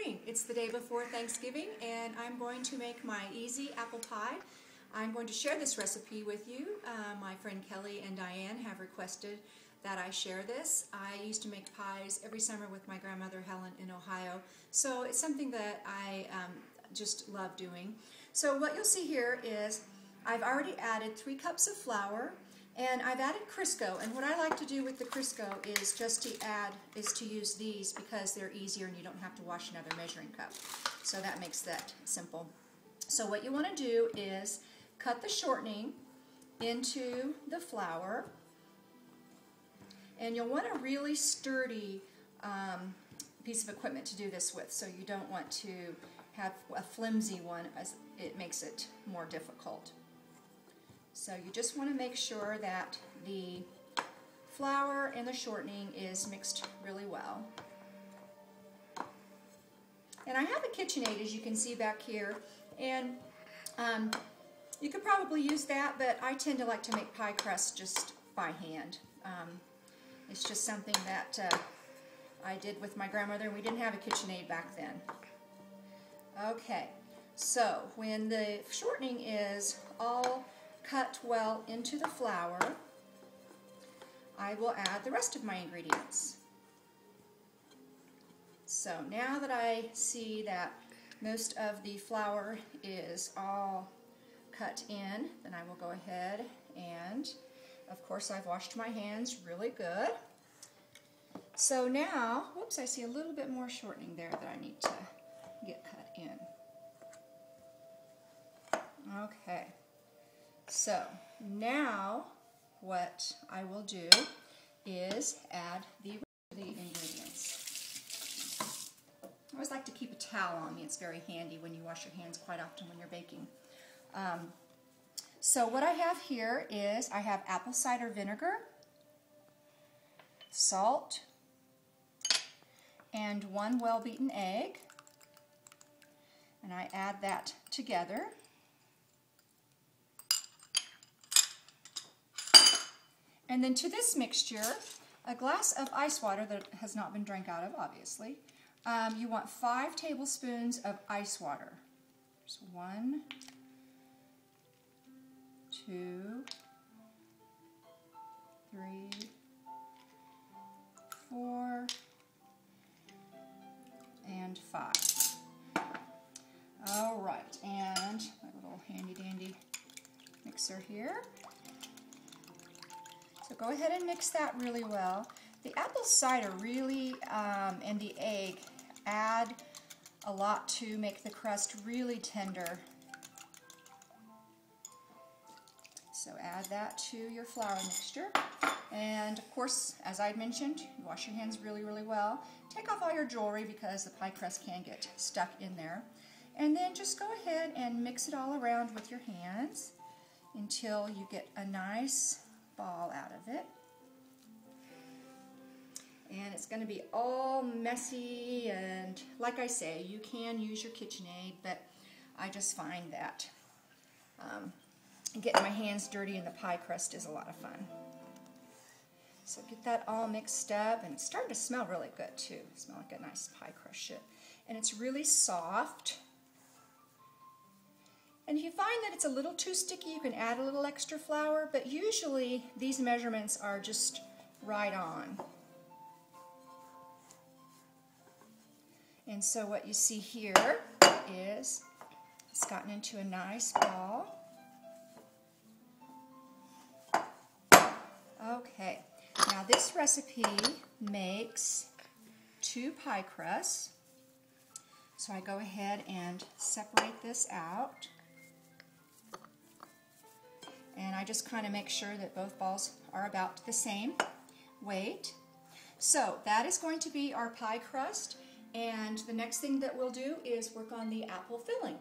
morning. It's the day before Thanksgiving and I'm going to make my easy apple pie. I'm going to share this recipe with you. My friend Kelly and Diane have requested that I share this. I used to make pies every summer with my grandmother Helen in Ohio, so it's something that I just love doing. So what you'll see here is I've already added 3 cups of flour, and I've added Crisco, and what I like to do with the Crisco is to use these because they're easier and you don't have to wash another measuring cup. So that makes that simple. So what you want to do is cut the shortening into the flour, and you'll want a really sturdy piece of equipment to do this with, so you don't want to have a flimsy one as it makes it more difficult. So you just want to make sure that the flour and the shortening is mixed really well. And I have a KitchenAid, as you can see back here, and you could probably use that, but I tend to like to make pie crust just by hand. It's just something that I did with my grandmother, and we didn't have a KitchenAid back then. Okay, so when the shortening is all cut well into the flour, I will add the rest of my ingredients. So now that I see that most of the flour is all cut in, then I will go ahead and, of course, I've washed my hands really good. So now, whoops, I see a little bit more shortening there that I need to get cut in. Okay. So now what I will do is add the rest of the ingredients. I always like to keep a towel on me. It's very handy when you wash your hands quite often when you're baking. So what I have here is I have apple cider vinegar, salt, and 1 well-beaten egg. And I add that together. And then to this mixture, a glass of ice water that has not been drank out of, obviously. You want 5 tablespoons of ice water. There's 1, 2, 3, 4, and 5. All right, and my little handy-dandy mixer here. So go ahead and mix that really well. The apple cider really, and the egg add a lot to make the crust really tender. So add that to your flour mixture. And of course, as I mentioned, you wash your hands really, really well. Take off all your jewelry because the pie crust can get stuck in there. And then just go ahead and mix it all around with your hands until you get a nice ball out of it. And it's going to be all messy, and like I say, you can use your KitchenAid, but I just find that getting my hands dirty in the pie crust is a lot of fun. So get that all mixed up, and it's starting to smell really good too. It smells like a nice pie crust should. And it's really soft. And if you find that it's a little too sticky, you can add a little extra flour, but usually these measurements are just right on. And so what you see here is it's gotten into a nice ball. Okay, now this recipe makes 2 pie crusts. So I go ahead and separate this out. And I just kind of make sure that both balls are about the same weight. So that is going to be our pie crust. And the next thing that we'll do is work on the apple filling.